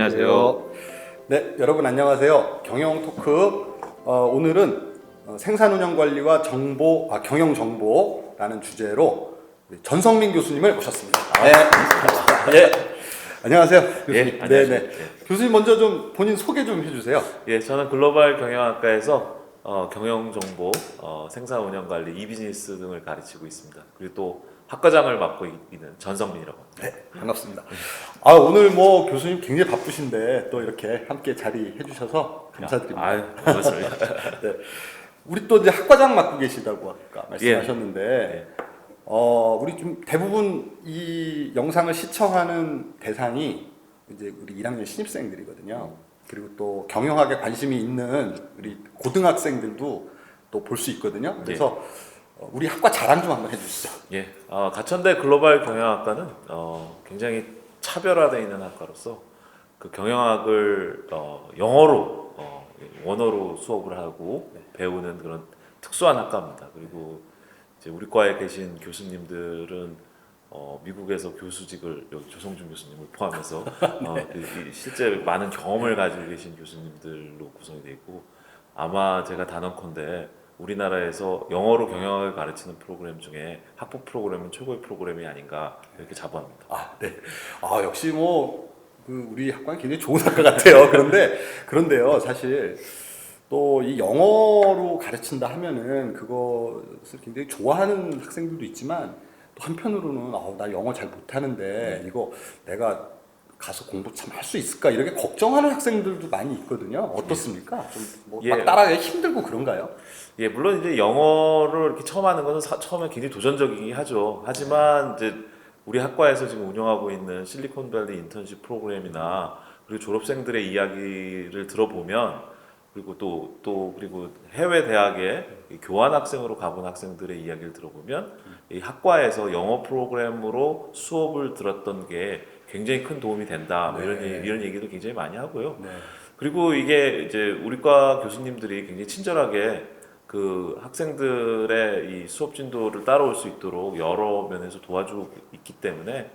안녕하세요. 네, 여러분 안녕하세요. 경영 토크. 오늘은 생산운영관리와 경영 정보라는 주제로 우리 전성민 교수님을 모셨습니다. 네, 예, 안녕하세요, 교수님. 예, 안녕하십니까. 네. 교수님 먼저 좀 본인 소개 좀 해주세요. 예, 저는 글로벌 경영학과에서 경영정보, 생산운영관리, 이비즈니스 등을 가르치고 있습니다. 그리고 또 학과장을 맡고 있는 전성민이라고 합니다. 네, 반갑습니다. 오늘 뭐 교수님 굉장히 바쁘신데 또 이렇게 함께 자리해 주셔서 감사드립니다. 아유, 반갑습니다. 네. 우리 또 이제 학과장 맡고 계시다고 아까 말씀하셨는데, 예. 우리 좀 대부분 이 영상을 시청하는 대상이 이제 우리 1학년 신입생들이거든요. 그리고 또 경영학에 관심이 있는 우리 고등학생들도 또 볼 수 있거든요. 그래서 우리 학과 자랑 좀 한번 해주시죠. 예, 가천대 글로벌 경영학과는 굉장히 차별화되어 있는 학과로서 그 경영학을 영어로 원어로 수업을 하고 배우는 그런 특수한 학과입니다. 그리고 이제 우리 과에 계신 교수님들은 미국에서 교수직을 여기 조성준 교수님을 포함해서 실제 많은 경험을 가지고 계신 교수님들로 구성이 되어 있고 아마 제가 단언컨대 우리나라에서 영어로 경영학을 가르치는 프로그램 중에 학부 프로그램은 최고의 프로그램이 아닌가 이렇게 자부합니다. 네. 역시 뭐 우리 학과는 굉장히 좋은 학과 같아요. 그런데요, 사실 또 이 영어로 가르친다 하면은 그것을 굉장히 좋아하는 학생들도 있지만 또 한편으로는 나 영어 잘 못하는데 이거 내가 가서 공부 참 할 수 있을까 이렇게 걱정하는 학생들도 많이 있거든요. 어떻습니까? 좀 막 따라가기 힘들고 그런가요? 예, 물론 이제 영어를 이렇게 처음 하는 것은 처음에 굉장히 도전적이긴 하죠. 하지만 이제 우리 학과에서 지금 운영하고 있는 실리콘밸리 인턴십 프로그램이나 그리고 졸업생들의 이야기를 들어보면 그리고 해외 대학에 교환 학생으로 가본 학생들의 이야기를 들어보면 이 학과에서 영어 프로그램으로 수업을 들었던 게 굉장히 큰 도움이 된다. 뭐 이런 얘기도 굉장히 많이 하고요. 네. 그리고 이게 이제 우리과 교수님들이 굉장히 친절하게 그 학생들의 이 수업 진도를 따라올 수 있도록 여러 면에서 도와주고 있기 때문에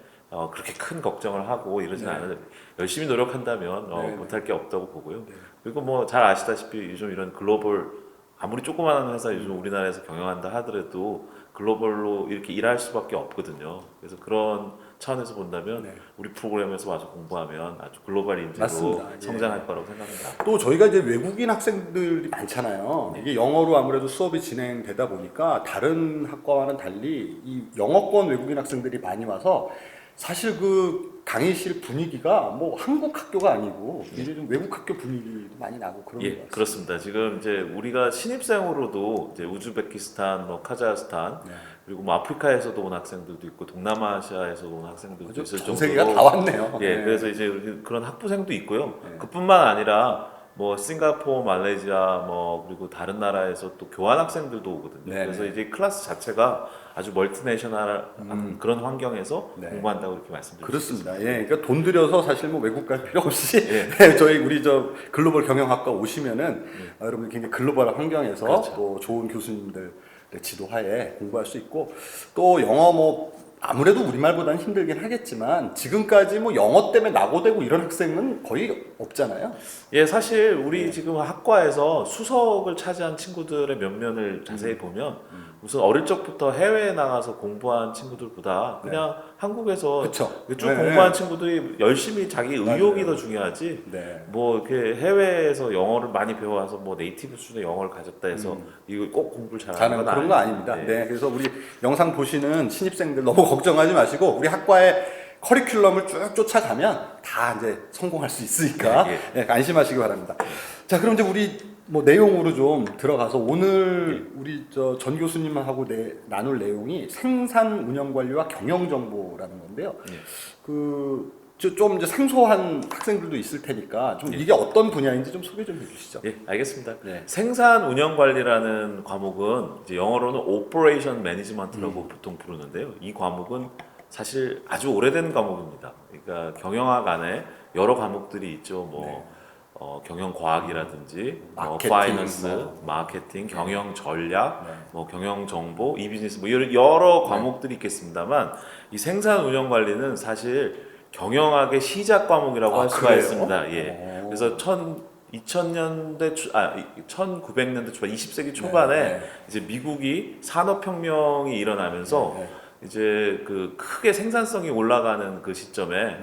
그렇게 큰 걱정을 하고 이러진 않아요. 열심히 노력한다면 못할 게 없다고 보고요. 그리고 뭐 잘 아시다시피 요즘 이런 글로벌 아무리 조그마한 회사 요즘 우리나라에서 경영한다 하더라도 글로벌로 이렇게 일할 수밖에 없거든요. 그래서 그런 차원에서 본다면 우리 프로그램에서 와서 공부하면 아주 글로벌 인재로 맞습니다. 성장할 거라고 생각합니다. 또 저희가 이제 외국인 학생들이 많잖아요. 이게 영어로 아무래도 수업이 진행되다 보니까 다른 학과와는 달리 이 영어권 외국인 학생들이 많이 와서 사실 그 강의실 분위기가 뭐 한국 학교가 아니고 이제 좀 외국 학교 분위기도 많이 나고 그런 것 같습니다. 그렇습니다. 지금 이제 우리가 신입생으로도 이제 우즈베키스탄, 뭐 카자흐스탄 그리고 뭐 아프리카에서도 온 학생들도 있고 동남아시아에서 온 학생들도 있을 전 정도로 세계가 다 왔네요. 그래서 이제 그런 학부생도 있고요. 그뿐만 아니라 뭐 싱가포르, 말레이시아 뭐 그리고 다른 나라에서 또 교환 학생들도 오거든요. 그래서 이제 클래스 자체가 아주 멀티내셔널한 그런 환경에서 공부한다고 이렇게 말씀드립니다. 그렇습니다. 그러니까 돈 들여서 사실 뭐 외국 갈 필요 없이 우리 글로벌 경영학과 오시면은 여러분 굉장히 글로벌 환경에서 또 좋은 교수님들 지도하에 공부할 수 있고 또 영어 뭐 아무래도 우리말보다는 힘들긴 하겠지만 지금까지 뭐 영어 때문에 낙오되고 이런 학생은 거의 없잖아요. 사실 우리 지금 학과에서 수석을 차지한 친구들의 면면을 자세히 보면 우선 어릴 적부터 해외에 나가서 공부한 친구들보다 그냥 한국에서 쭉 공부한 친구들이 열심히 자기 의욕이 더 중요하지 뭐 이렇게 해외에서 영어를 많이 배워와서 뭐 네이티브 수준의 영어를 가졌다 해서 이거 꼭 공부를 잘하는 건 그런 거 아닙니다. 그래서 우리 영상 보시는 신입생들 너무 걱정하지 마시고 우리 학과의 커리큘럼을 쭉 쫓아가면 다 이제 성공할 수 있으니까 안심하시기 바랍니다. 자, 그럼 이제 우리 뭐 내용으로 좀 들어가서 오늘 우리 전 교수님하고 나눌 내용이 생산 운영 관리와 경영 정보라는 건데요. 좀 이제 생소한 학생들도 있을 테니까 좀 이게 어떤 분야인지 좀 소개 좀 해주시죠. 알겠습니다. 생산 운영 관리라는 과목은 이제 영어로는 Operation Management라고 보통 부르는데요. 이 과목은 사실 아주 오래된 과목입니다. 그러니까 경영학 안에 여러 과목들이 있죠. 경영 과학이라든지 파이낸스, 마케팅, 경영 전략, 경영 정보, 이비즈니스 이런 여러 과목들이 있겠습니다만 이 생산 운영 관리는 사실 경영학의 시작 과목이라고 할 수가 그래요? 있습니다. 예. 그래서 2000년대 1900년대 초반, 20세기 초반에 네. 이제 미국이 산업혁명이 일어나면서 네. 이제 그 크게 생산성이 올라가는 그 시점에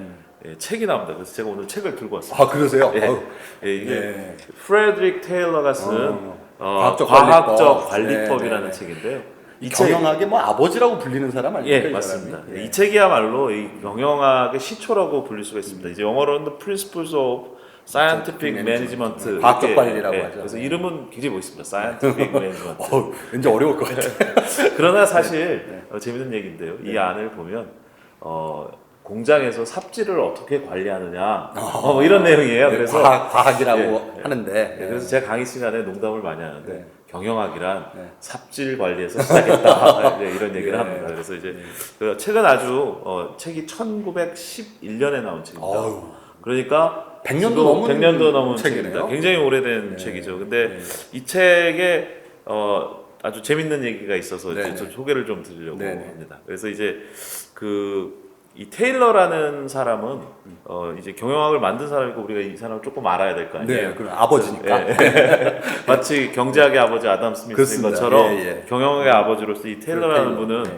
예, 책이 나옵니다. 그래서 제가 오늘 책을 들고 왔습니다. 아 그러세요? 예. 아유. 예, 이게 네. 프레드릭 테일러가 쓴 과학적 과학적 관리법. 관리법이라는 네, 네. 책인데요. 이 경영학의 뭐 아버지라고 불리는 사람 아닙니까? 예, 이 맞습니다. 사람이? 이 책이야말로 이 경영학의 시초라고 불릴 수가 있습니다. 이제 영어로는 The Principles of Scientific Management, 과학적 이렇게, 관리라고 예, 하죠. 그래서 이름은 굉장히 멋있습니다. Scientific Management. 왠지 어려울 것 같아. 그러나 사실 재밌는 얘기인데요. 이 안을 보면 공장에서 삽질을 어떻게 관리하느냐 뭐 이런 내용이에요. 그래서 과학이라고 예, 하는데. 예, 그래서 제가 강의 시간에 농담을 많이 하는데 네. 경영학이란 네. 삽질 관리에서 시작했다 이제 이런 얘기를 예. 합니다. 그래서 이제 그 책은 아주 책이 1911년에 나온 책입니다. 어휴. 그러니까 100년도 지금 넘은 100년도 넘은 책이네요. 책입니다. 굉장히 오래된 네. 책이죠. 근데 네. 이 책에 아주 재밌는 얘기가 있어서 네. 이제 좀 소개를 좀 드리려고 네. 합니다. 그래서 이제 이 테일러라는 사람은 이제 경영학을 만든 사람이고 우리가 이 사람을 조금 알아야 될 거 아니에요. 네, 그럼 아버지니까. 예. 마치 경제학의 아버지 아담 스미스인 그렇습니다. 것처럼 예, 예. 경영학의 아버지로서 이 테일러라는 테일러. 분은 네.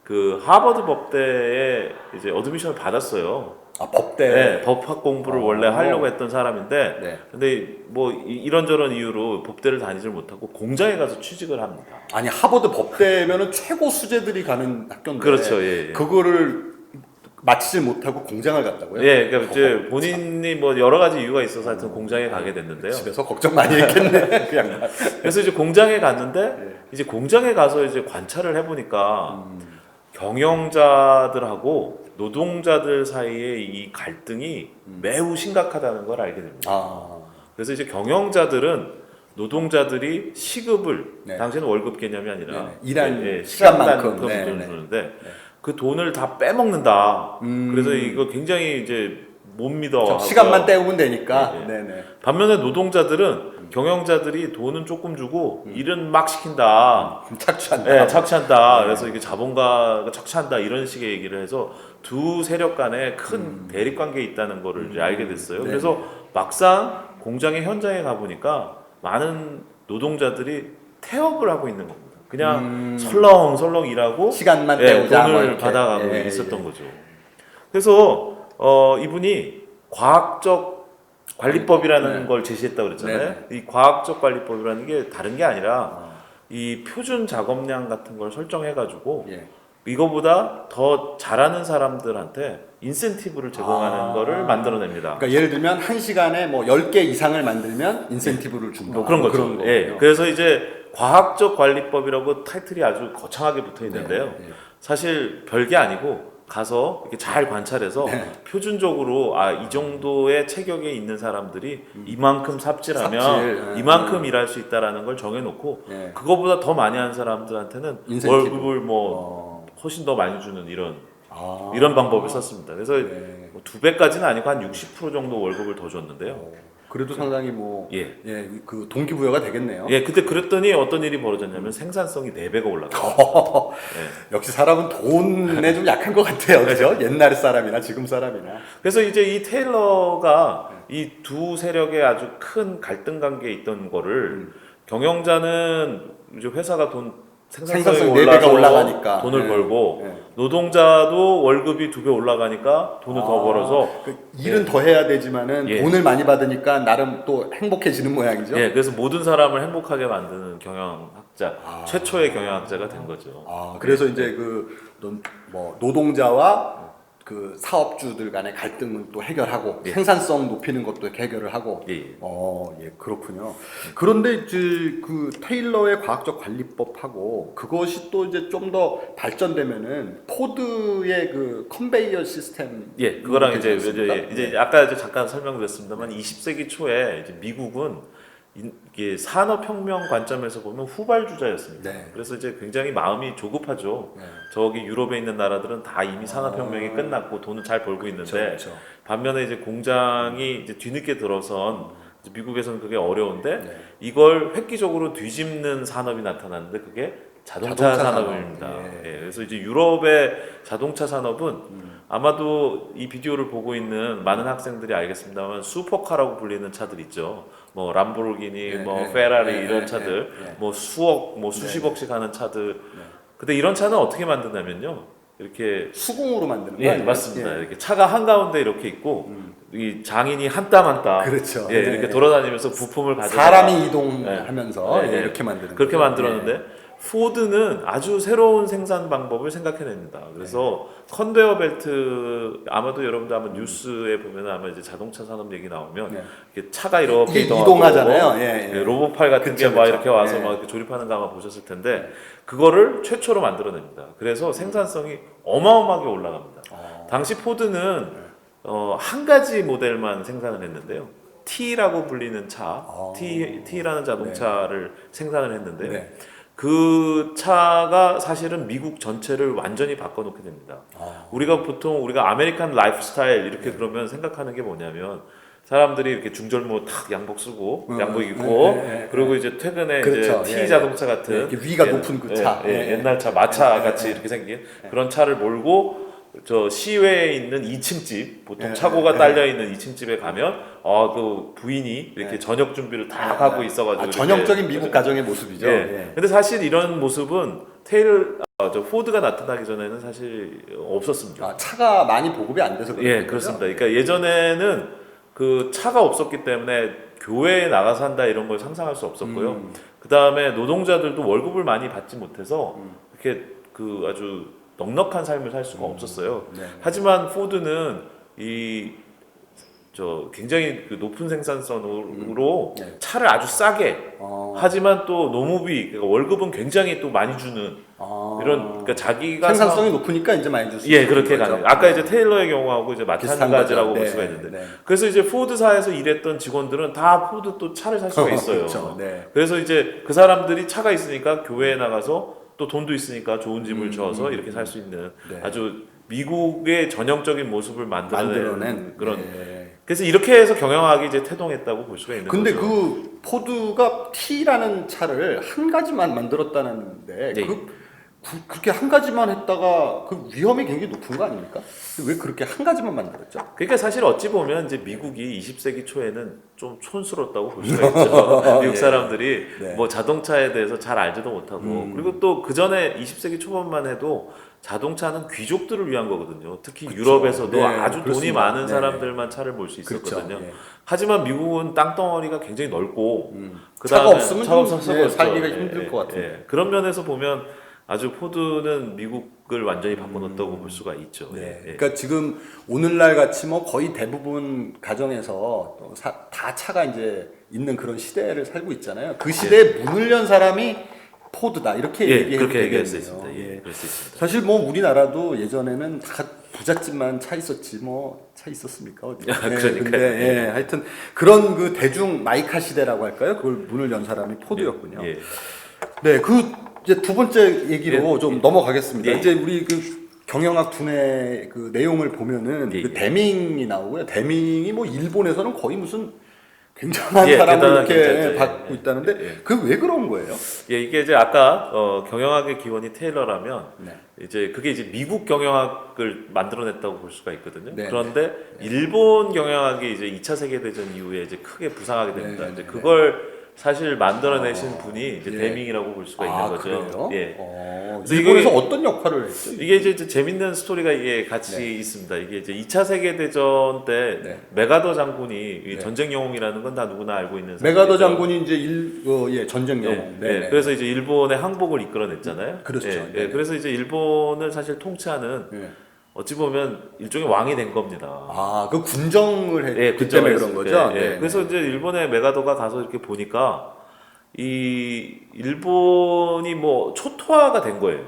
그 하버드 법대에 이제 어드미션을 받았어요. 아 법대. 네, 법학 공부를 원래 하려고 했던 사람인데, 네. 근데 뭐 이런저런 이유로 법대를 다니질 못하고 공장에 가서 취직을 합니다. 아니 하버드 법대면은 최고 수재들이 가는 학교인데. 그렇죠, 예, 예. 그거를 마치질 못하고 공장을 갔다고요? 예, 그러니까 이제 본인이 뭐 여러 가지 이유가 있어서 하여튼 공장에 가게 됐는데요. 집에서 걱정 많이 했겠네. 그 양반. 그래서 이제 공장에 갔는데 예. 이제 공장에 가서 이제 관찰을 해보니까 경영자들하고 노동자들 사이의 이 갈등이 매우 심각하다는 걸 알게 됩니다. 아. 그래서 이제 경영자들은 노동자들이 시급을 네. 당시에는 월급 개념이 아니라 네, 네. 일한 시간만큼 시간만큼. 네, 돈을 네. 주는데 그 돈을 다 빼먹는다. 그래서 이거 굉장히 이제 못 믿어. 시간만 때우면 되니까. 네, 네. 네네. 반면에 노동자들은 경영자들이 돈은 조금 주고 일은 막 시킨다. 착취한다. 네, 착취한다. 그래서 이게 자본가가 착취한다 이런 식의 얘기를 해서 두 세력 간에 큰 대립 관계에 있다는 거를 이제 알게 됐어요. 네. 그래서 막상 공장의 현장에 가 보니까 많은 노동자들이 태업을 하고 있는 겁니다. 그냥 설렁설렁 일하고 시간만 때우자. 뭐 돈을 이렇게. 받아가고 예, 있었던 예. 거죠. 그래서 이분이 과학적 관리법이라는 네. 걸 제시했다고 그랬잖아요. 네. 이 과학적 관리법이라는 게 다른 게 아니라 이 표준 작업량 같은 걸 설정해가지고 예. 이거보다 더 잘하는 사람들한테 인센티브를 제공하는 거를 만들어냅니다. 그러니까 예를 들면 1시간에 뭐 10개 이상을 만들면 인센티브를 준다. 뭐 그런 거죠. 그런 예. 거군요. 그래서 이제 과학적 관리법이라고 타이틀이 아주 거창하게 붙어 있는데요. 네, 네. 사실 별게 아니고 가서 이렇게 잘 관찰해서 네. 표준적으로 이 정도의 체격에 있는 사람들이 이만큼 삽질하면 삽질, 이만큼 일할 수 있다라는 걸 정해놓고 네. 그거보다 더 많이 하는 사람들한테는 인센티브. 월급을 뭐 훨씬 더 많이 주는 이런 방법을 썼습니다. 그래서 네. 뭐 2배까지는 아니고 한 60% 정도 월급을 더 줬는데요. 그래도 상당히 뭐 예. 그 동기부여가 되겠네요. 예, 그때 그랬더니 어떤 일이 벌어졌냐면 생산성이 4배가 올라가요. 역시 사람은 돈에 좀 약한 것 같아요. 그죠? 옛날 사람이나 지금 사람이나. 그래서 이제 이 테일러가 이 두 세력의 아주 큰 갈등 관계에 있던 거를 경영자는 이제 회사가 생산성이 생산성이 4배가 올라가니까. 돈을 네. 벌고 네. 노동자도 월급이 2배 올라가니까 돈을 더 벌어서 그 일은 더 해야 되지만은 예. 돈을 많이 받으니까 나름 또 행복해지는 모양이죠. 예, 그래서 모든 사람을 행복하게 만드는 경영학자 최초의 경영학자가 된 거죠. 그래서 이제 뭐 노동자와 그 사업주들 간의 갈등을 또 해결하고 예. 생산성 높이는 것도 해결을 하고. 예. 예, 그렇군요. 그런데 이제 그 테일러의 과학적 관리법하고 그것이 또 이제 좀 더 발전되면은 포드의 그 컨베이어 시스템. 예, 그거랑 이제 네. 아까 이제 잠깐 설명드렸습니다만 20세기 초에 이제 미국은 이게 산업혁명 관점에서 보면 후발주자였습니다. 네. 그래서 이제 굉장히 마음이 조급하죠. 네. 저기 유럽에 있는 나라들은 다 이미 산업혁명이 끝났고 돈을 잘 벌고 있는데 그렇죠. 반면에 이제 공장이 이제 뒤늦게 들어선 미국에서는 그게 어려운데 네. 이걸 획기적으로 뒤집는 산업이 나타났는데 그게 자동차 자동차 산업입니다. 산업. 예, 그래서 이제 유럽의 자동차 산업은 아마도 이 비디오를 보고 있는 많은 학생들이 알겠습니다만 슈퍼카라고 불리는 차들 있죠. 뭐 람보르기니, 뭐 페라리 이런 차들, 뭐 수억, 뭐 수십억씩 하는 차들. 근데 이런 차는 어떻게 만드냐면요. 이렇게 수공으로 만드는 거 예, 아니에요? 맞습니다. 이렇게 차가 한가운데 이렇게 있고 이 장인이 한 땀 한 땀 그렇죠. 예, 이렇게 돌아다니면서 부품을 가져다 사람이 이동하면서 예, 예. 이렇게 만드는 그렇게 거죠. 만들었는데 포드는 아주 새로운 생산 방법을 생각해냅니다. 그래서 컨베어 벨트 아마도 여러분들 한번 뉴스에 보면 아마 이제 자동차 산업 얘기 나오면 이렇게 차가 이렇게 이게 이동하잖아요. 예, 예. 로봇팔 같은 그쵸, 게 막 그쵸. 이렇게 와서 예. 막 이렇게 조립하는 거 아마 보셨을 텐데 그거를 최초로 만들어냅니다. 그래서 생산성이 어마어마하게 올라갑니다. 당시 포드는 한 가지 모델만 생산을 했는데요. T라고 불리는 차, T라는 자동차를 생산을 했는데요. 네. 그 차가 사실은 미국 전체를 완전히 바꿔놓게 됩니다. 우리가 아메리칸 라이프 스타일 이렇게 그러면 생각하는 게 뭐냐면 사람들이 이렇게 중절모 탁 양복 쓰고 양복 입고 그리고 이제 퇴근에 그렇죠. 이제 T 자동차 같은 이렇게 위가 높은 그 차. 옛날 차 마차 같이 이렇게 생긴 그런 차를 몰고 저 시외에 있는 2층 집 보통 차고가 딸려 있는 2층 집에 가면 그 부인이 이렇게 저녁 준비를 다 하고 있어가지고 전형적인 미국 가정의 모습이죠. 예. 근데 사실 이런 모습은 저 포드가 나타나기 전에는 사실 없었습니다. 차가 많이 보급이 안 돼서 그런 예, 거죠? 그렇습니다. 그러니까 예전에는 그 차가 없었기 때문에 교회에 나가서 한다 이런 걸 상상할 수 없었고요. 그 다음에 노동자들도 월급을 많이 받지 못해서 이렇게 그 아주 넉넉한 삶을 살 수가 없었어요. 하지만 포드는 굉장히 그 높은 생산성으로 차를 아주 싸게 하지만 또 노무비 그러니까 월급은 굉장히 또 많이 주는 이런 그러니까 자기가 생산성이 높으니까 이제 많이 줄 수 예 있는 그렇게 거죠. 가능. 아까 이제 테일러의 경우하고 이제 비슷한 마찬가지라고 거죠. 볼 네, 수가 있는데 네. 그래서 이제 포드사에서 일했던 직원들은 다 포드 또 차를 살 수가 있어요. 그렇죠. 네. 그래서 이제 그 사람들이 차가 있으니까 교회에 나가서 또 돈도 있으니까 좋은 집을 지어서 이렇게 살 수 있는 아주 미국의 전형적인 모습을 만들어낸 그런. 그래서 이렇게 해서 경영학이 이제 태동했다고 볼 수가 있는 근데 거죠. 그 포드가 T라는 차를 한 가지만 만들었다는데 그렇게 한 가지만 했다가 그 위험이 굉장히 높은 거 아닙니까? 왜 그렇게 한 가지만 만들었죠? 그러니까 사실 어찌 보면 이제 미국이 20세기 초에는 좀 촌스럽다고 볼 수가 있죠. 미국 사람들이 뭐 자동차에 대해서 잘 알지도 못하고 그리고 또 그 전에 20세기 초반만 해도 자동차는 귀족들을 위한 거거든요. 특히 그쵸. 유럽에서도 아주 그렇습니다. 돈이 많은 사람들만 차를 몰 수 있었거든요. 하지만 미국은 땅덩어리가 굉장히 넓고 차가 없으면 살기가 힘들 것 같아요. 그런 면에서 보면 아주 포드는 미국을 완전히 바꿔놓았다고 볼 수가 있죠. 그러니까 지금 오늘날 같이 뭐 거의 대부분 가정에서 다 차가 이제 있는 그런 시대를 살고 있잖아요. 그 시대에 문을 연 사람이 포드다 이렇게 그렇게 얘기할 수 되겠네요. 있습니다. 그럴 수 있습니다. 사실 뭐 우리나라도 예전에는 다 부잣집만 차 있었지 뭐 차 있었습니까? 어디? 그러니까요. 근데 하여튼 그런 그 대중 마이카 시대라고 할까요? 그걸 문을 연 사람이 포드였군요. 네, 그 이제 두 번째 얘기로 좀 넘어가겠습니다. 이제 우리 그 경영학 두뇌 그 내용을 보면은 그 데밍이 나오고요. 데밍이 뭐 일본에서는 거의 무슨 굉장한 사람을 이렇게 받고 있다는데 그 왜 그런 거예요? 이게 이제 아까 경영학의 기원이 테일러라면 이제 그게 이제 미국 경영학을 만들어냈다고 볼 수가 있거든요. 그런데 일본 경영학이 이제 2차 세계 대전 이후에 이제 크게 부상하게 됩니다. 이제 그걸 사실 만들어내신 분이 이제 데밍이라고 볼 수가 있는 거죠. 그래요? 일본에서 어떤 역할을 했죠? 이게 이제 재밌는 스토리가 이게 같이 있습니다. 이게 이제 2차 세계 대전 때 메가더 장군이 전쟁 영웅이라는 건 다 누구나 알고 있는 메가더 장군이 이제 전쟁 영웅. 그래서 이제 일본의 항복을 이끌어냈잖아요. 그렇죠. 그래서 이제 일본을 사실 통치하는 어찌 보면 일종의 왕이 된 겁니다. 그 군정을 했기 때문에 그런 거죠? 그래서 이제 일본의 메가더가 가서 이렇게 보니까 이 일본이 뭐 초토화가 된 거예요.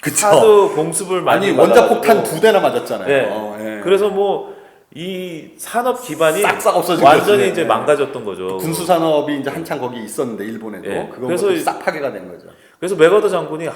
그쵸. 하도 공습을 많이 원자폭탄 2대나 맞았잖아요. 그래서 뭐 이 산업 기반이 싹싹 없어진 완전히 거지. 이제 망가졌던 거죠. 군수 산업이 이제 한창 거기 있었는데 일본에도 그래서 싹 파괴가 된 거죠. 그래서 메가더 장군이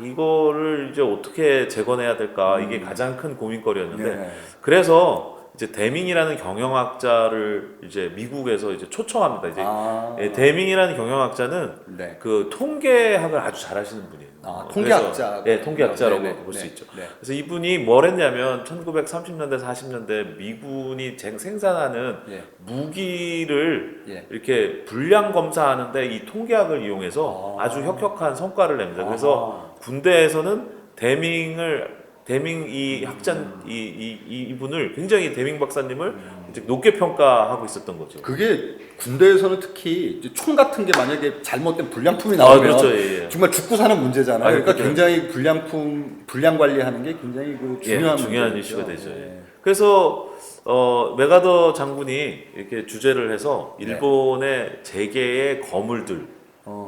이거를 이제 어떻게 재건해야 될까 이게 가장 큰 고민거리였는데 그래서 이제 데밍이라는 경영학자를 이제 미국에서 이제 초청합니다. 이제 아. 예, 데밍이라는 경영학자는 네. 그 통계학을 아주 잘하시는 분이에요. 통계학자. 네, 통계학자라고 네, 네, 볼 수 네, 있죠. 네. 그래서 이분이 뭘 했냐면 1930년대, 40년대 미군이 생산하는 예. 무기를 예. 이렇게 분량 검사하는데 이 통계학을 이용해서 아주 혁혁한 성과를 냅니다. 그래서 군대에서는 데밍 이 학자 이분을 굉장히 데밍 박사님을 이제 높게 평가하고 있었던 거죠. 그게 군대에서는 특히 이제 총 같은 게 만약에 잘못된 불량품이 나오면 그렇죠. 예, 예. 정말 죽고 사는 문제잖아요. 그러니까 그렇죠. 굉장히 불량 관리하는 게 굉장히 그 중요한 중요한 문제죠. 이슈가 되죠. 예. 그래서 메가더 장군이 이렇게 주재를 해서 일본의 재계의 거물들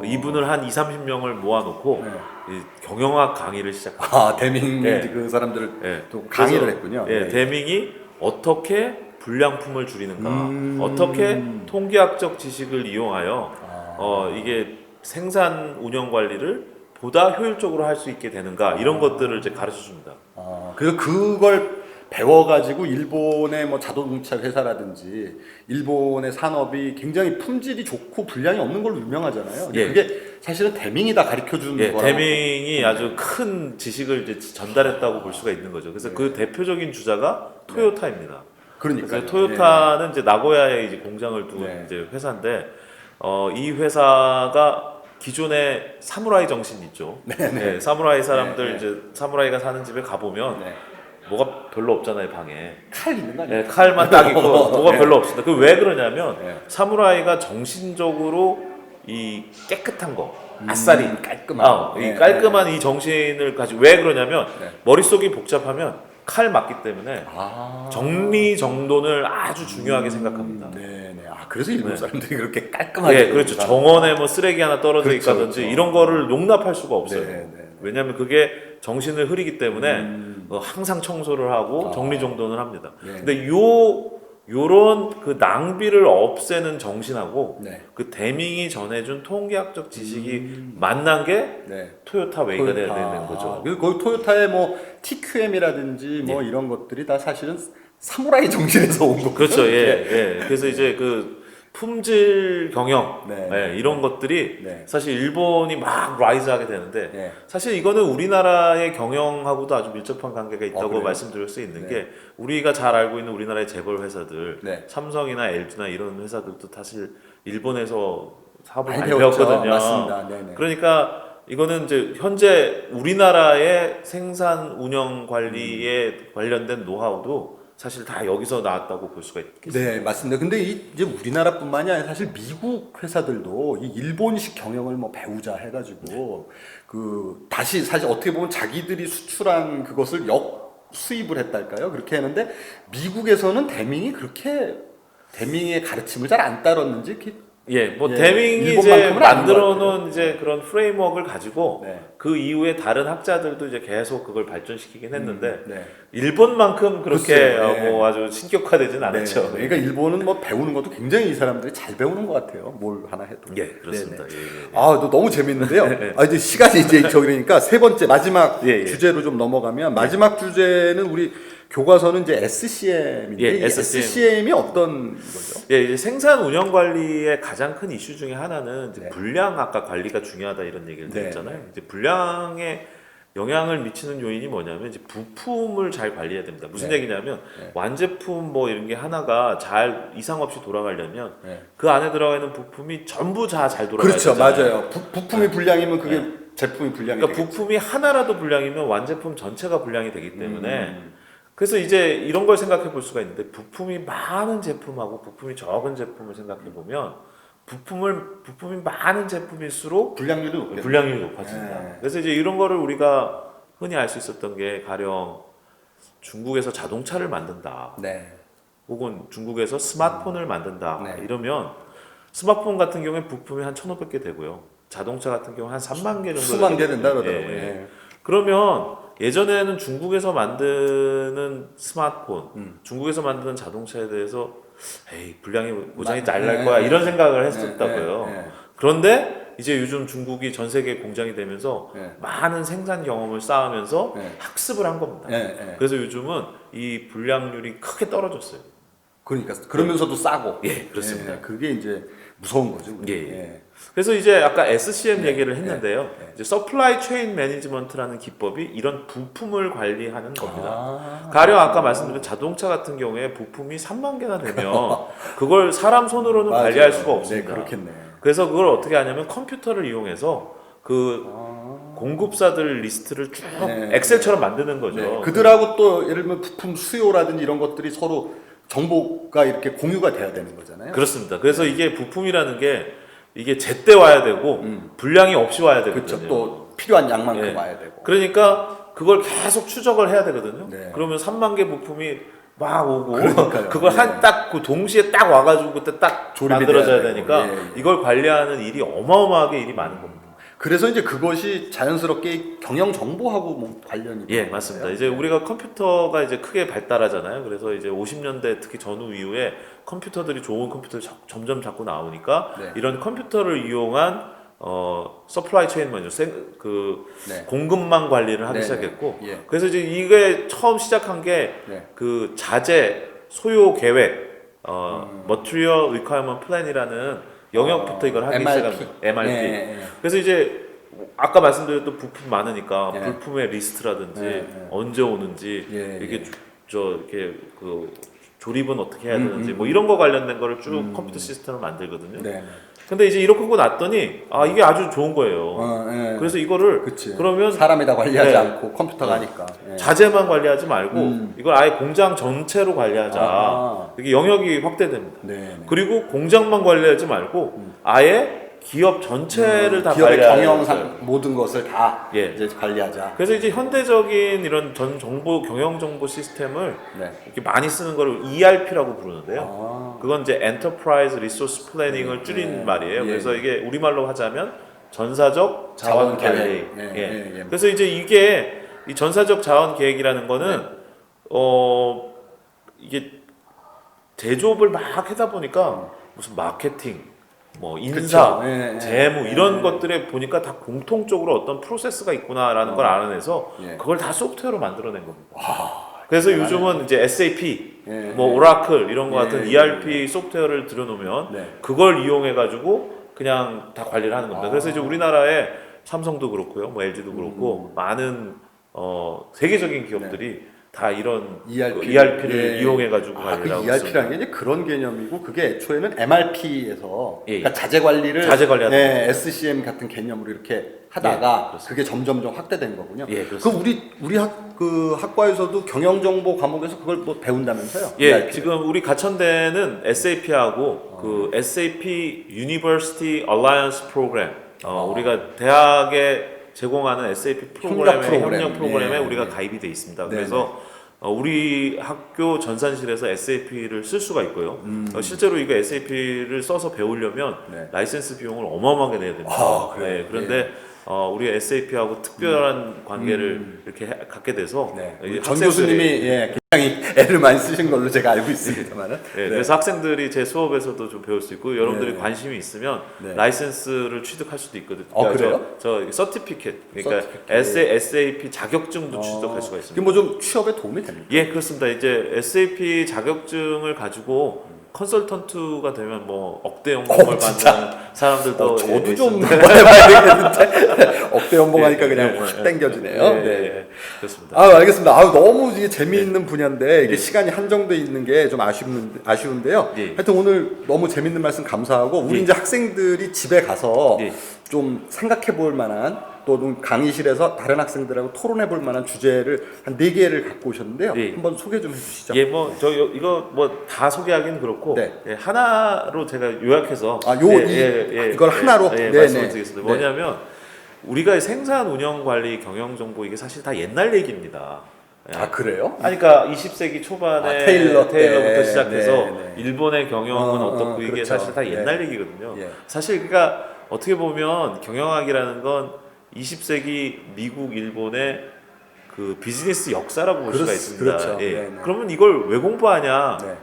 이분을 한 2-30명을 모아놓고 이 경영학 강의를 시작합니다. 데밍이 예. 그 사람들을 예. 또 강의를 그래서, 했군요. 예, 네. 데밍이 어떻게 불량품을 줄이는가, 어떻게 통계학적 지식을 이용하여 이게 생산 운영 관리를 보다 효율적으로 할 수 있게 되는가 이런 것들을 이제 가르쳐 줍니다. 그래서 그걸 배워가지고 일본의 뭐 자동차 회사라든지 일본의 산업이 굉장히 품질이 좋고 불량이 없는 걸로 유명하잖아요. 근데 예. 그게 사실은 데밍이 다 가르쳐 주는 예, 거라고. 데밍이 아주 큰 지식을 이제 전달했다고 볼 수가 있는 거죠. 그래서 그 대표적인 주자가 토요타입니다. 그러니까 그래서 토요타는 이제 나고야에 이제 공장을 둔 이제 회사인데 이 회사가 기존의 사무라이 정신 있죠. 네, 사무라이 사람들 이제 사무라이가 사는 집에 가 보면 뭐가 별로 없잖아요, 방에. 칼 있는 거 아니에요? 네, 칼만 딱 있고 뭐가 별로 없습니다. 그 왜 그러냐면 사무라이가 정신적으로 이 깨끗한 거, 아싸리, 깔끔한 이 깔끔한 이 정신을 가지고 왜 그러냐면 머릿속이 복잡하면 칼 맞기 때문에 정리정돈을 아주 중요하게 생각합니다. 네네. 그래서 일본 사람들이 그렇게 깔끔하게. 네, 그렇죠. 정원에 뭐 쓰레기 하나 떨어져 그렇죠, 있다든지 그렇죠. 이런 거를 용납할 수가 없어요. 네. 왜냐하면 그게 정신을 흐리기 때문에 항상 청소를 하고 정리정돈을 합니다. 근데 요런 그 낭비를 없애는 정신하고 그 데밍이 전해준 통계학적 지식이 만난 게 토요타 웨이가 돼야 되는 거죠. 그리고 거기 토요타의 뭐 TQM이라든지 뭐 이런 것들이 다 사실은 사무라이 정신에서 온 거죠. 그렇죠. 예. 그래서 이제 그 품질 경영 이런 것들이 사실 일본이 막 라이즈하게 되는데 사실 이거는 우리나라의 경영하고도 아주 밀접한 관계가 있다고 말씀드릴 수 있는 게 우리가 잘 알고 있는 우리나라의 재벌 회사들 삼성이나 LG나 이런 회사들도 사실 일본에서 사업을 많이 배웠거든요. 맞습니다. 그러니까 이거는 이제 현재 우리나라의 생산 운영 관리에 관련된 노하우도 사실 다 여기서 나왔다고 볼 수가 있겠습니다. 네, 맞습니다. 근데 이제 우리나라뿐만이 아니라 사실 미국 회사들도 이 일본식 경영을 뭐 배우자 해가지고 그 다시 사실 어떻게 보면 자기들이 수출한 그것을 수입을 했달까요? 그렇게 했는데 미국에서는 데밍의 가르침을 잘 안 따랐는지 데밍이 이제 만들어 놓은 이제 그런 프레임워크를 가지고 그 이후에 다른 학자들도 이제 계속 그걸 발전시키긴 했는데 일본만큼 그렇게 뭐 아주 신격화되진 않았죠. 그러니까 일본은 뭐 배우는 것도 굉장히 이 사람들이 잘 배우는 것 같아요. 뭘 하나 해도. 그렇습니다. 너무 재밌는데요. 이제 시간이 이제 그러니까 세 번째 마지막 주제로 좀 넘어가면 마지막 주제는 우리 교과서는 이제 SCM인데 SCM이 어떤 거죠? 이제 생산 운영 관리의 가장 큰 이슈 중에 하나는 이제 불량 아까 관리가 중요하다 이런 얘기를 드렸잖아요. 이제 불량에 영향을 미치는 요인이 뭐냐면 이제 부품을 잘 관리해야 됩니다. 무슨 얘기냐면 완제품 뭐 이런 게 하나가 잘 이상 없이 돌아가려면 그 안에 들어가 있는 부품이 전부 다 잘 돌아가야 그렇죠, 되잖아요. 맞아요. 부품이 불량이면 그게 제품이 불량이 그러니까 부품이 하나라도 불량이면 완제품 전체가 불량이 되기 때문에 그래서 이제 이런 걸 생각해 볼 수가 있는데 부품이 많은 제품하고 부품이 적은 제품을 생각해 보면 부품이 많은 제품일수록 불량률이 높아집니다. 그래서 이제 이런 거를 우리가 흔히 알 수 있었던 게 가령 중국에서 자동차를 만든다. 혹은 중국에서 스마트폰을 만든다. 이러면 스마트폰 같은 경우에 부품이 한 1,500개 되고요. 자동차 같은 경우는 한 3만 개 정도 수만 개 된다 그러더라고요. 그러면 예전에는 중국에서 만드는 스마트폰, 중국에서 만드는 자동차에 대해서 에이 불량이 고장이 잘 날 거야 이런 생각을 했었다고요. 그런데 이제 요즘 중국이 전 세계 공장이 되면서 네. 많은 생산 경험을 쌓으면서 네. 학습을 한 겁니다. 네. 그래서 요즘은 이 불량률이 크게 떨어졌어요. 그러니까 그러면서도 싸고. 예, 그렇습니다. 예, 그게 이제 무서운 거죠. 예. 예. 그래서 이제 아까 SCM 네, 얘기를 했는데요. 네. 이제 서플라이 체인 매니지먼트라는 기법이 이런 부품을 관리하는 겁니다. 아, 가령 아까 말씀드린 자동차 같은 경우에 부품이 3만 개나 되면 그걸 사람 손으로는 맞아요. 관리할 수가 네, 없습니다. 그렇겠네. 그래서 그걸 어떻게 하냐면 컴퓨터를 이용해서 그 아. 공급사들 리스트를 쭉 네. 엑셀처럼 만드는 거죠. 네. 그들하고 또 예를 들면 부품 수요라든지 이런 것들이 서로 정보가 이렇게 공유가 돼야 되는 거잖아요. 그렇습니다. 그래서 이게 부품이라는 게 이게 제때 와야 되고 불량이 없이 와야 되거든요. 그렇죠. 또 필요한 양만큼 예. 와야 되고. 그러니까 그걸 계속 추적을 해야 되거든요. 네. 그러면 3만 개 부품이 막 오고 그러니까요. 그걸 네. 한 딱 그 동시에 딱 와가지고 그때 딱 조립이 만들어져야 돼야 되니까 되고. 예, 예. 이걸 관리하는 일이 어마어마하게 일이 많은 겁니다. 그래서 이제 그것이 자연스럽게 경영 정보하고 뭐 관련이 예, 있는 맞습니다. 거예요. 이제 우리가 컴퓨터가 이제 크게 발달하잖아요. 그래서 이제 50년대 특히 전후 이후에 컴퓨터들이 좋은 컴퓨터들이 점점 자꾸 나오니까 네. 이런 컴퓨터를 이용한 서플라이 체인 먼저 그 네. 공급망 관리를 하기 네, 시작했고 예. 그래서 이제 이게 처음 시작한 게 네. 그 자재 소요 계획 Material Requirement Plan이라는 영역부터 이걸 하기 MRP. 시작합니다. MRP. 예, 예. 그래서 이제 아까 말씀드렸던 부품 많으니까 예. 부품의 리스트라든지 예, 예. 언제 오는지 예, 이게 예. 이렇게 그 조립은 어떻게 해야 되는지 뭐 이런 거 관련된 거를 쭉 컴퓨터 시스템을 만들거든요. 네. 근데 이제 이렇게 하고 났더니 이게 아주 좋은 거예요. 예. 그래서 이거를 그치. 그러면 사람이 다 관리하지 네. 않고 컴퓨터가 하니까. 예. 자재만 관리하지 말고 이걸 아예 공장 전체로 관리하자. 아하. 이게 영역이 확대됩니다. 네. 네. 그리고 공장만 관리하지 말고 아예 기업 전체를 다 기업의 관리하는 경영상 거예요. 모든 것을 다 예. 이제 관리하자. 그래서 이제 현대적인 이런 전 정보 경영 정보 시스템을 네. 이렇게 많이 쓰는 걸 ERP라고 부르는데요. 아. 그건 이제 Enterprise Resource Planning을 줄인 네. 말이에요. 예. 그래서 이게 우리말로 하자면 전사적 자원 자원 관리. 계획. 예. 예. 예. 그래서 이제 이게 이 전사적 자원 계획이라는 거는 이게 제조업을 막 하다 보니까 무슨 마케팅, 뭐 인사, 그쵸. 예, 예. 재무 예. 이런 것들에 보니까 다 공통적으로 어떤 프로세스가 있구나라는 걸 알아내서 예. 그걸 다 소프트웨어로 만들어낸 겁니다. 그래서 요즘은 이제 SAP, 예, 뭐 예. 오라클 이런 거 같은 예, ERP 소프트웨어를 들여놓으면 네. 그걸 이용해 가지고 그냥 다 관리를 하는 겁니다. 아. 그래서 이제 우리나라에 삼성도 그렇고요, 뭐 LG도 그렇고 많은 세계적인 기업들이 다 이런 ERP를 예. 이용해 가지고 그 관리를 하고 ERP라는 있습니다. 게 이제 그런 개념이고 그게 애초에는 MRP에서 예, 예. 그러니까 자재 관리를 자재 관리하는 SCM 같은 개념으로 이렇게 하다가 예, 그렇습니다. 그게 점점점 확대된 거군요. 예, 그 그렇습니다. 우리 학과에서도 경영 정보 과목에서 그걸 뭐 배운다면서요? 예, ERP 를. 지금 우리 가천대는 SAP하고 그 SAP University Alliance Program, 우리가 대학에 제공하는 SAP 프로그램의 협력 프로그램에 예, 우리가 예. 가입이 돼 있습니다. 네, 그래서 우리 학교 전산실에서 SAP를 쓸 수가 있고요. 실제로 이거 SAP를 써서 배우려면 네. 라이센스 비용을 어마어마하게 내야 됩니다. 아, 그래요? 네, 그런데 우리 SAP하고 특별한 관계를 이렇게 갖게 돼서 네. 이 전 학생들이- 교수님이 굉장히 애를 많이 쓰신 걸로 제가 알고 있습니다만은. 네, 그래서 학생들이 제 수업에서도 좀 배울 수 있고 여러분들이 네. 관심이 있으면 네. 라이센스를 취득할 수도 있거든요. 그래요? 저 서티피켓, 그러니까 서티피켓. SAP 자격증도 취득할 수가 그게 있습니다. 뭐 좀 취업에 도움이 됩니까? 예, 그렇습니다. 이제 SAP 자격증을 가지고 컨설턴트가 되면 뭐 억대 연봉을 진짜? 받는 사람들도 저도 예, 좀 있습니다. 해봐야 되겠는데 억대 연봉하니까 예, 그냥 예, 확 예, 땡겨지네요. 예, 네. 예, 그렇습니다. 알겠습니다. 너무 이게 재미있는 분야인데 이게 예. 시간이 한정돼 있는 게 좀 아쉬운데요. 예. 하여튼 오늘 너무 재밌는 말씀 감사하고 우리 예. 이제 학생들이 집에 가서 예. 좀 생각해 볼 만한 또 강의실에서 다른 학생들하고 토론해 볼 만한 주제를 한 4개를 갖고 오셨는데요. 예. 한번 소개 좀 해주시죠. 예, 뭐 저 이거 뭐 다 소개하기는 그렇고 네. 예, 하나로 제가 요약해서 이걸 하나로? 예, 네, 말씀드리겠습니다. 네. 뭐냐면 우리가 생산 운영 관리 경영 정보 이게 사실 다 옛날 얘기입니다. 예. 그래요? 그러니까 20세기 초반에 테일러 때. 테일러부터 시작해서 네, 네. 일본의 경영은 어떻고 이게 그렇죠. 사실 다 옛날 네. 얘기거든요. 예. 사실 그러니까 어떻게 보면 경영학이라는 건 20세기 미국, 일본의 그 비즈니스 역사라고 볼 수가 있습니다. 그렇죠. 예. 네, 네. 그러면 이걸 왜 공부하냐? 네.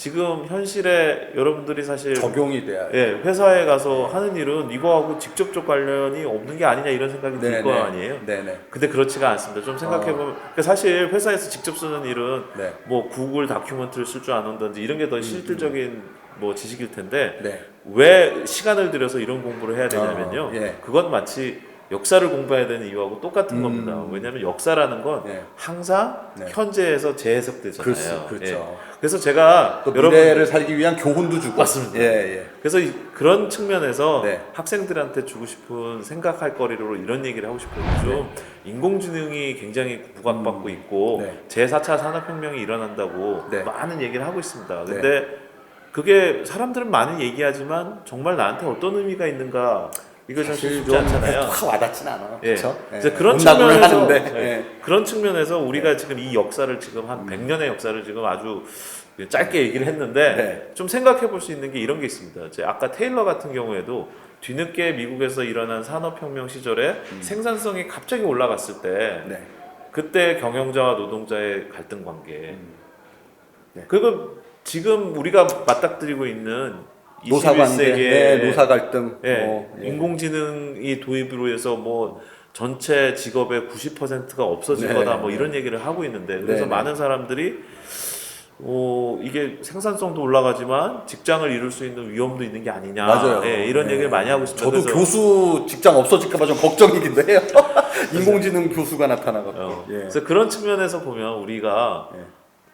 지금 현실에 여러분들이 사실 적용이 돼야 예, 회사에 가서 하는 일은 이거하고 직접적 관련이 없는 게 아니냐 이런 생각이 들 거 아니에요. 네네. 근데 그렇지가 않습니다. 좀 생각해보면 그러니까 사실 회사에서 직접 쓰는 일은 네. 뭐 구글 다큐멘트를 쓸 줄 아는다든지 이런 게 더 실질적인 뭐 지식일 텐데 네. 왜 시간을 들여서 이런 공부를 해야 되냐면요. 예. 그건 마치 역사를 공부해야 되는 이유하고 똑같은 겁니다. 왜냐하면 역사라는 건 네. 항상 네. 현재에서 재해석되잖아요. 그렇죠. 예. 그래서 제가 또 미래를 살기 위한 교훈도 주고. 맞습니다. 예, 예. 그래서 그런 측면에서 네. 학생들한테 주고 싶은 생각할 거리로 이런 얘기를 하고 싶어요. 좀 인공지능이 굉장히 부각받고 있고 네. 제4차 산업혁명이 일어난다고 네. 많은 얘기를 하고 있습니다. 근데 그게 사람들은 많이 얘기하지만 정말 나한테 어떤 의미가 있는가 이거 좀 사실 쉽지 좀 않잖아요. 확 와닿진 않아요. 예. 그렇죠? 그래서 그런 온다고는 측면에서 하는데. 예. 예. 그런 측면에서 우리가 지금 이 역사를 지금 한 100년의 역사를 지금 아주 짧게 얘기를 했는데 네. 좀 생각해 볼 수 있는 게 이런 게 있습니다. 이제 아까 테일러 같은 경우에도 뒤늦게 미국에서 일어난 산업혁명 시절에 생산성이 갑자기 올라갔을 때 네. 그때 경영자와 노동자의 갈등 관계 네. 그리고 지금 우리가 맞닥뜨리고 있는 노사 관계, 21세기의 네, 노사 갈등, 예, 예. 인공지능이 도입으로 해서 뭐 전체 직업의 90%가 없어질 네, 거다 뭐 네. 이런 얘기를 하고 있는데 그래서 네, 많은 사람들이 이게 생산성도 올라가지만 직장을 잃을 수 있는 위험도 있는 게 아니냐 맞아요. 예, 이런 네. 얘기를 많이 하고 있습니다. 저도 그래서 교수 직장 없어질까봐 좀 걱정이기도 해요. 인공지능 교수가 나타나갖고. 예. 그래서 그런 측면에서 보면 우리가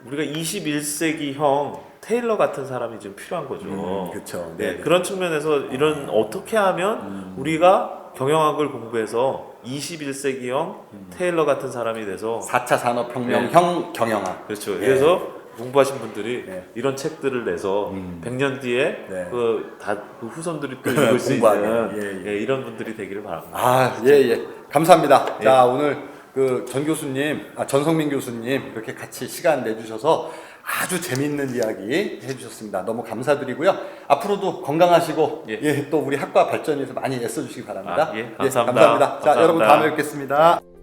21세기형 테일러 같은 사람이 지금 필요한 거죠. 그렇죠. 네, 네. 그런 측면에서 이런 어떻게 하면 우리가 경영학을 공부해서 21세기형 테일러 같은 사람이 돼서 4차 산업혁명형 경영학. 그렇죠. 예. 그래서 공부하신 분들이 네. 이런 책들을 내서 100년 뒤에 네. 그 후손들이 또 읽을 수 공부하게. 있는 예, 예, 이런 분들이 되기를 바랍니다. 아, 예, 예. 감사합니다. 자, 오늘 그 전 교수님, 전성민 교수님 이렇게 같이 시간 내주셔서 아주 재밌는 이야기 해주셨습니다. 너무 감사드리고요. 앞으로도 건강하시고 또 우리 학과 발전에 위해서 많이 애써주시기 바랍니다. 감사합니다. 감사합니다. 자, 감사합니다. 여러분 다음에 뵙겠습니다.